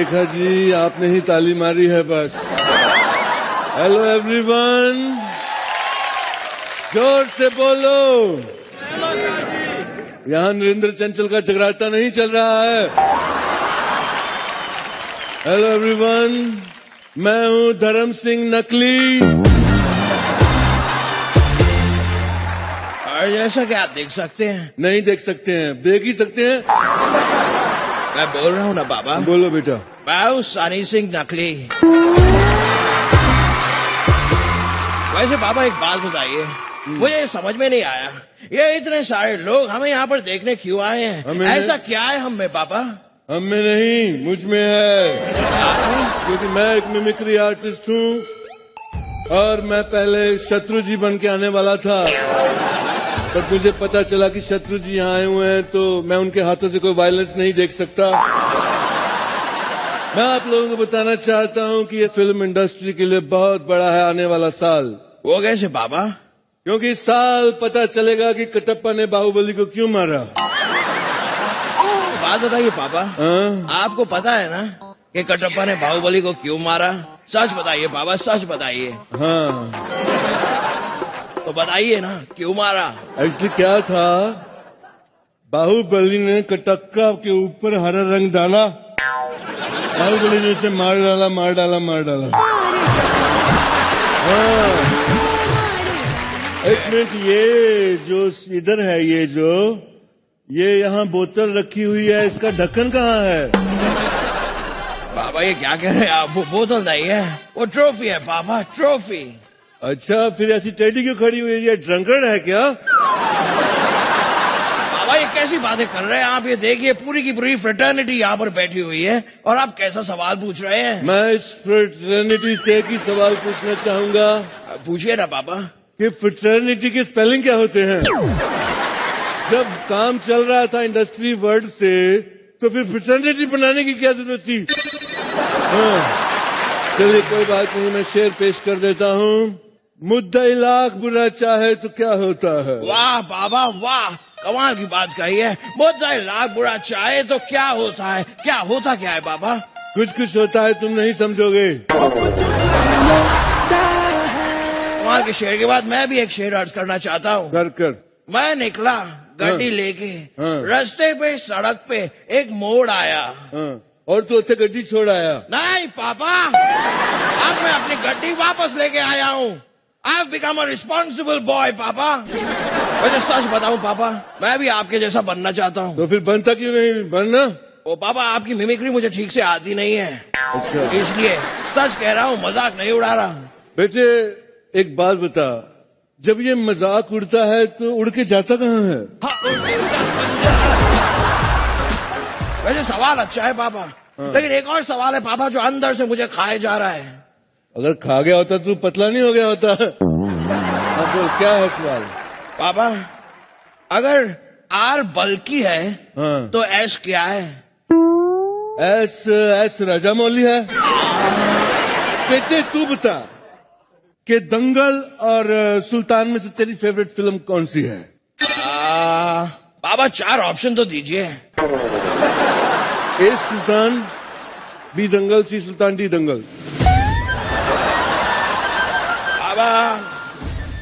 रेखा जी, आपने ही ताली मारी है बस। हेलो एवरीवन, जोर से बोलो। यहाँ नरेंद्र चंचल का जगराता नहीं चल रहा है। हेलो एवरीवन, मैं हूँ धर्म सिंह नकली। और जैसा कि आप देख सकते हैं। नहीं देख सकते हैं, देख ही सकते हैं। मैं बोल रहा हूँ ना बाबा। बोलो बेटा। मैं हूँ सनी सिंह नकली। वैसे बाबा एक बात बताइए, मुझे समझ में नहीं आया, ये इतने सारे लोग हमें यहाँ पर देखने क्यों आए हैं? ऐसा क्या है हम में बाबा? हम में नहीं, मुझ में है। क्योंकि मैं एक मिमिक्री आर्टिस्ट हूँ और मैं पहले शत्रु जी बन के आने वाला था, पर मुझे पता चला कि शत्रु जी यहाँ आए हुए हैं तो मैं उनके हाथों से कोई वायलेंस नहीं देख सकता। मैं आप लोगों को बताना चाहता हूँ कि ये फिल्म इंडस्ट्री के लिए बहुत बड़ा है आने वाला साल। वो कैसे बाबा? क्योंकि इस साल पता चलेगा कि कटप्पा ने बाहुबली को क्यों मारा। बात बताइए पापा। आपको पता है ना कि कटप्पा ने बाहुबली को क्यों मारा? सच बताइए बाबा, सच बताइए। हाँ तो बताइए ना, क्यों मारा? एक्चुअली क्या था, बाहुबली ने कटप्पा के ऊपर हरा रंग डाला, बाहुबली ने उसे मार डाला। हाँ, एक मिनट, ये जो इधर है, ये यहाँ बोतल रखी हुई है, इसका ढक्कन कहाँ है? बाबा ये क्या कह रहे हैं आप? वो बोतल नहीं है, वो ट्रॉफी है पापा, ट्रॉफी। अच्छा, फिर ऐसी टेडी क्यों खड़ी हुई है? ये ड्रंकर्ड है क्या? बाबा ये कैसी बातें कर रहे हैं आप? ये देखिए, पूरी की पूरी फ्रेटर्निटी यहाँ पर बैठी हुई है और आप कैसा सवाल पूछ रहे हैं? मैं इस फ्रेटर्निटी से एक ही सवाल पूछना चाहूंगा। पूछिए ना पापा। कि फ्रेटर्निटी के स्पेलिंग क्या होते हैं? जब काम चल रहा था इंडस्ट्री वर्ड से, तो फिर फ्रेटर्निटी बनाने की क्या जरूरत थी? चलिए कोई बात नहीं, मैं शेर पेश कर देता हूँ। मुद्दा लाख बुरा चाहे तो क्या होता है? वाह बाबा वाह, कमाल की बात कही है। मुद्दा लाख बुरा चाहे तो क्या होता है? क्या होता क्या है बाबा? कुछ होता है, तुम नहीं समझोगे। कमाल के शेर के बाद मैं भी एक शेर अर्ज करना चाहता हूँ। कर। मैं निकला गड्डी लेके, रास्ते पे सड़क पे एक मोड़ आया, और तो उत्थे गड्डी छोड़ आया? नहीं पापा, अब मैं अपनी गड्डी वापस लेके आया हूँ। I've become a responsible boy पापा। वैसे सच बताऊं पापा, मैं भी आपके जैसा बनना चाहता हूँ। तो फिर बनता क्यों नहीं? बनना। ओ पापा, आपकी मिमिक्री मुझे ठीक से आती नहीं है। अच्छा। इसलिए सच कह रहा हूँ, मजाक नहीं उड़ा रहा। बेटे एक बात बता, जब ये मजाक उड़ता है तो उड़ के जाता कहाँ है? वैसे सवाल अच्छा है पापा, लेकिन एक और सवाल है पापा जो अंदर से मुझे खाए जा रहा है। अगर खा गया होता तो पतला नहीं हो गया होता। बोल, क्या है सवाल? पापा अगर आर बल्कि है तो एस क्या है? एस राजामौली है। बेटे तू बता कि दंगल और सुल्तान में से तेरी फेवरेट फिल्म कौन सी है? बाबा 4 ऑप्शन तो दीजिए। ए सुल्तान, बी दंगल, सी सुल्तान, डी दंगल। बाबा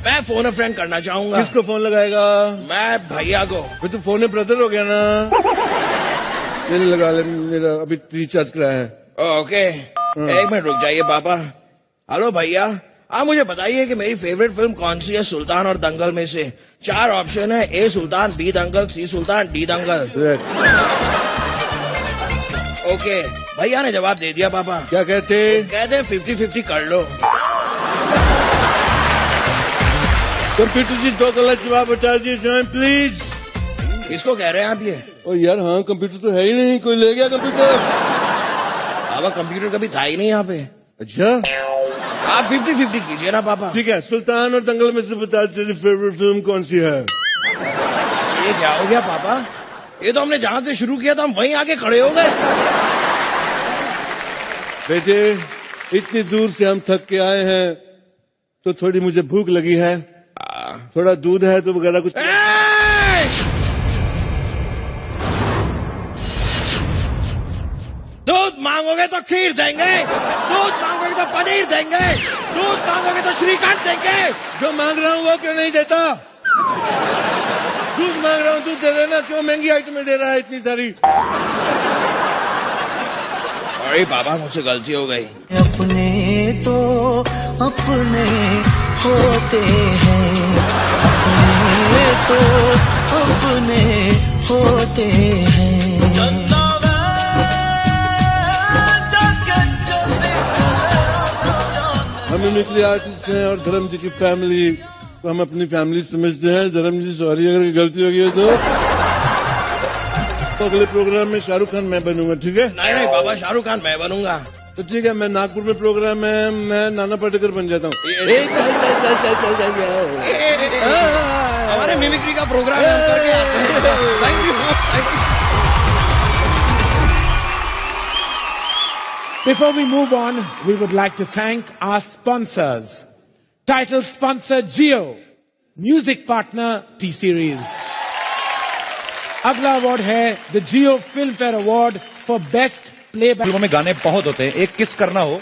मैं फोन अ फ्रेंड करना चाहूंगा। किसको फोन लगाएगा? मैं भैया को। फिर तो फोन ब्रदर हो गया ना। मेरे लगा ले, मेरा अभी रिचार्ज कराया है। ओके, एक मिनट रुक जाइए पापा। हेलो भैया, आप मुझे बताइए कि मेरी फेवरेट फिल्म कौन सी है सुल्तान और दंगल में से? 4 ऑप्शन है, ए सुल्तान, बी दंगल, सी सुल्तान, डी दंगल। ओके, भैया ने जवाब दे दिया पापा। क्या कहते? कहते हैं 50-50 कर लो। कंप्यूटर जी 2 गलत जवाब बता दिए प्लीज। किसको कह रहे हैं आप ये? ओ यार, हाँ कंप्यूटर तो है ही नहीं, कोई ले गया कंप्यूटर। पापा कंप्यूटर कभी था ही नहीं यहाँ पे। अच्छा, आप 50-50 कीजिए ना पापा। ठीक है, सुल्तान और दंगल में से बता तेरी फेवरेट फिल्म कौन सी है? ये क्या हो गया पापा? ये तो हमने जहाँ से शुरू किया था हम वहीं आके खड़े हो गए। बेटे इतनी दूर से हम थक के आए हैं तो थोड़ी मुझे भूख लगी है। थोड़ा दूध है तो वगैरह कुछ। दूध मांगोगे मांगोगे तो खीर देंगे, दूध मांगोगे तो पनीर देंगे, दूध मांगोगे तो श्रीखंड देंगे। जो मांग रहा हूँ वो क्यों नहीं देता? दूध मांग रहा हूँ, दूध दे देना। क्यों महंगी आइटमें दे रहा है इतनी सारी? अरे बाबा, मुझसे गलती हो गई। अपने तो अपने होते हैं, अपने तो अपने होते हैं। हम मिमिक्री आर्टिस्ट हैं और धर्म जी की फैमिली को हम अपनी फैमिली समझते हैं। धर्म जी सॉरी अगर गलती हो गई है तो अगले प्रोग्राम में शाहरुख खान मैं बनूंगा, ठीक है? नहीं नहीं बाबा, शाहरुख खान मैं बनूंगा। तो ठीक है, मैं नागपुर में प्रोग्राम है, मैं नाना पाटेकर बन जाता हूँ। हमारे मिमिक्री का प्रोग्राम हम करके आते हैं। Thank you. Before we move on, we would like to thank our sponsors. Title sponsor Jio, music partner T-Series. अगला अवार्ड है the Jio film fair award for best playback. फिल्मों में गाने बहुत होते हैं। एक किस करना हो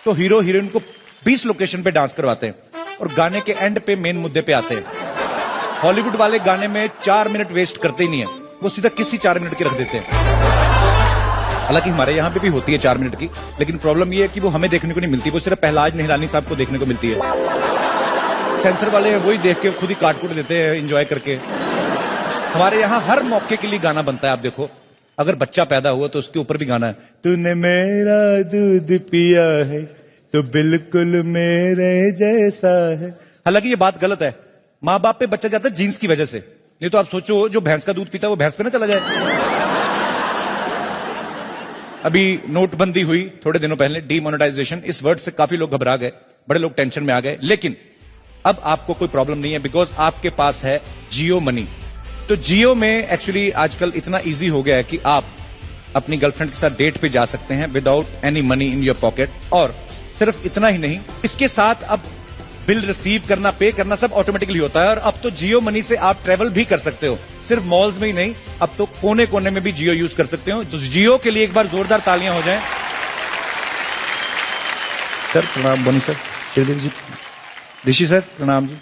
तो हीरो हीरोइन को 20 लोकेशन पे डांस करवाते हैं और गाने के एंड पे मेन मुद्दे पे आते हैं। हॉलीवुड वाले गाने में 4 मिनट वेस्ट करते ही नहीं है, वो सीधा किसी 4 मिनट की रख देते हैं। हालांकि हमारे यहाँ पे भी होती है 4 मिनट की, लेकिन प्रॉब्लम ये है कि वो हमें देखने को नहीं मिलती, वो सिर्फ पहलाज निहलानी साहब को देखने को मिलती है। कैंसर वाले वही देख के खुद ही काट कूट देते हैं एंजॉय करके। हमारे यहाँ हर मौके के लिए गाना बनता है। आप देखो, अगर बच्चा पैदा हुआ तो उसके ऊपर भी गाना है, तूने मेरा दूध पिया है तो बिल्कुल मेरे जैसा है। हालांकि ये बात गलत है, माँ बाप पे बच्चा जाता है जीन्स की वजह से। नहीं तो आप सोचो, जो भैंस का दूध पीता है वो भैंस पे ना चला जाए। अभी नोटबंदी हुई थोड़े दिनों पहले, डीमोनेटाइजेशन, इस वर्ड से काफी लोग घबरा गए, बड़े लोग टेंशन में आ गए। लेकिन अब आपको कोई प्रॉब्लम नहीं है, बिकॉज आपके पास है जियो मनी। तो जियो में एक्चुअली आजकल इतना इजी हो गया है कि आप अपनी गर्लफ्रेंड के साथ डेट पे जा सकते हैं without any money in your pocket. और सिर्फ इतना ही नहीं, इसके साथ अब बिल रिसीव करना, पे करना सब ऑटोमेटिकली होता है। और अब तो जियो मनी से आप ट्रेवल भी कर सकते हो, सिर्फ मॉल्स में ही नहीं, अब तो कोने कोने में भी जियो यूज कर सकते हो। तो जियो के लिए एक बार जोरदार तालियां हो जाएं। सर प्रणाम। बोनी सर, श्रीदेवी जी, ऋषि सर प्रणाम जी।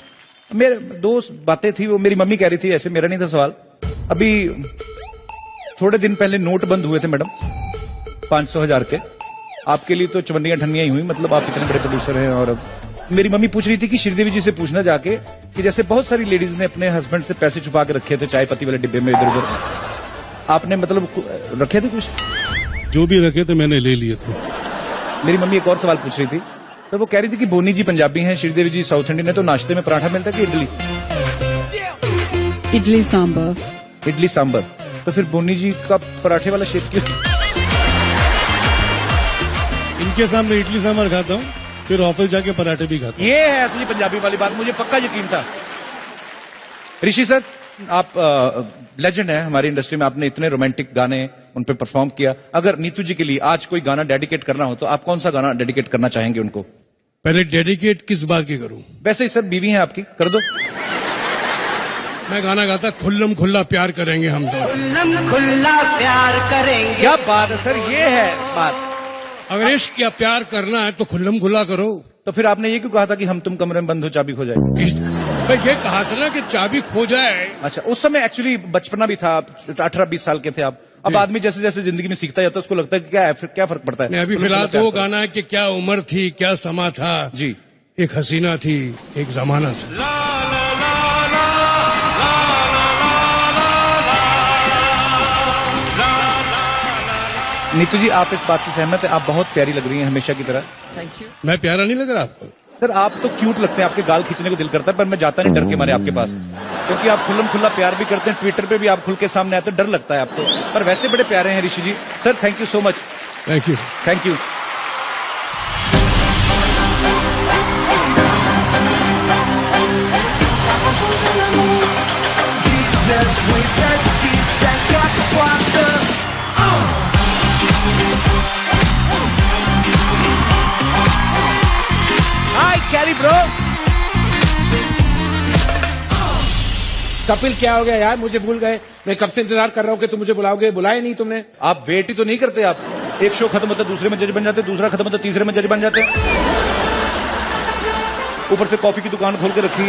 मेरे दो बातें थी, वो मेरी मम्मी कह रही थी, ऐसे मेरा नहीं था सवाल। अभी थोड़े दिन पहले नोट बंद हुए थे मैडम, 500,000 के। आपके लिए तो चवन्नियां ठन्नियां ही हुई, मतलब आप इतने बड़े प्रोड्यूसर हैं। और मेरी मम्मी पूछ रही थी कि श्रीदेवी जी से पूछना जाके कि जैसे बहुत सारी लेडीज ने अपने हस्बैंड से पैसे छुपा के रखे थे चाय पत्ती वाले डिब्बे में इधर उधर, आपने मतलब रखे थे कुछ? जो भी रखे थे मैंने ले लिए थे। मेरी मम्मी एक और सवाल पूछ रही थी, तो वो कह रही थी कि बोनी जी पंजाबी हैं, श्रीदेवी जी साउथ इंडियन है, तो नाश्ते में पराठा मिलता है कि इडली? इडली सांबर। इडली सांबर। तो फिर बोनी जी का पराठे वाला शेप क्यों? इनके सामने इडली सांभर खाता हूँ, फिर ऑफिस जाके पराठे भी खाता हूँ। ये है असली पंजाबी वाली बात, मुझे पक्का यकीन था। ऋषि सर, आप लेजेंड हैं हमारी इंडस्ट्री में, आपने इतने रोमांटिक गाने उन पे परफॉर्म किया। अगर नीतू जी के लिए आज कोई गाना डेडिकेट करना हो तो आप कौन सा गाना डेडिकेट करना चाहेंगे उनको? पहले डेडिकेट किस बात की करूं? वैसे ही सर, बीवी हैं आपकी, कर दो। मैं गाना गाता खुल्लम खुल्ला प्यार करेंगे हम दोनों। खुल्लम खुल्ला प्यार करेंगे। क्या बात है सर, ये है बात। अगर इश्क या प्यार करना है तो खुल्लम खुल्ला करो। तो फिर आपने ये क्यों कहा था कि हम तुम कमरे में बंद हो चाबी खो जाए? मैं ये कहा था ना कि चाबी खो जाए। अच्छा, उस समय एक्चुअली बचपना भी था, 18-20 साल के थे आप। अब आदमी जैसे जैसे जिंदगी में सीखता जाता है उसको लगता है कि क्या है, फिर क्या फर्क पड़ता है। नहीं, अभी फिलहाल तो वो गाना है कि क्या उम्र थी, क्या समा था जी, एक हसीना थी, एक जमाना था। नीतू जी, आप इस बात से सहमत है? आप बहुत प्यारी लग रही हैं हमेशा की तरह। Thank you. मैं प्यारा नहीं लग रहा आपको? सर आप तो क्यूट लगते हैं, आपके गाल खींचने को दिल करता है, पर मैं जाता नहीं डर के मारे आपके पास, क्योंकि आप खुल्लम खुल्ला प्यार भी करते हैं, ट्विटर पे भी आप खुल के सामने आते हैं, डर लगता है आपको, पर वैसे बड़े प्यारे हैं Rishi ji. Sir thank you so much. Thank you. Thank you. Hi, Kelly bro. Kapil क्या हो गया यार, मुझे भूल गए। मैं कब से इंतजार कर रहा हूँ कि तुम मुझे बुलाओगे, बुलाए नहीं तुमने। आप वेट ही तो नहीं करते। आप एक शो खत्म होता है दूसरे में जज बन जाते, दूसरा खत्म होता है तीसरे में जज बन जाते हैं। ऊपर से कॉफी की दुकान खोल के रखी है।